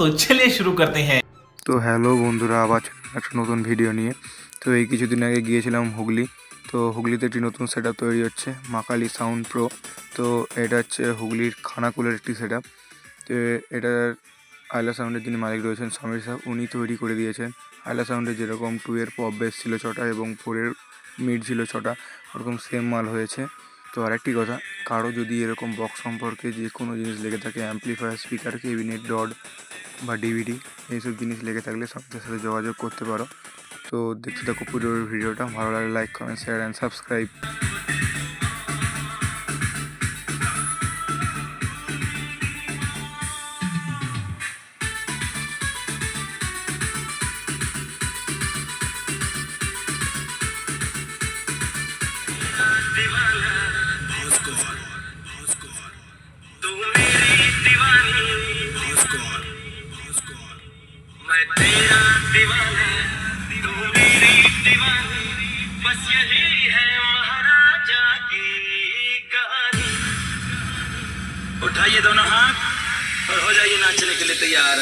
तो चलिए शुरू करते हैं। তো হ্যালো বন্ধুরা, আবার একটা নতুন ভিডিও নিয়ে। তো এই কিছুদিন আগে গিয়েছিলাম হুগলি। তো হুগলিতে একটি নতুন সেট আপ তৈরি হচ্ছে, মা কালী সাউন্ড প্রো। তো এটা হচ্ছে হুগলির খানাকুলের একটি সেট আপ। তো এটার আইলা সাউন্ডের যিনি মালিক রয়েছেন সমীর সাহেব, উনি তৈরি করে দিয়েছেন। আইলা সাউন্ডে যেরকম 2 এর পপ বেস ছিল 6টা এবং 4 এর মিড ছিল 6টা, ওরকম সেম মাল হয়েছে। তো আরেকটি কথা, কারো যদি এরকম বক্স সম্পর্কে যে কোনো জিনিস লেগে থাকে, অ্যাম্পলিফায়ার, স্পিকার, কেবিনেট, ডড বা ডিভিডি, এইসব জিনিস লেগে থাকলে সবদের সাথে যোগাযোগ করতে পারো। তো দেখতে থাকো পুরো ভিডিওটা, ভালো লাগলে like, comment, share and subscribe. मैं तेरा दीवाना, तू मेरी दीवानी, बस यही है महाराजा की कहानी। उठाइए दोनों हाथ और हो जाइए नाचने के लिए तैयार।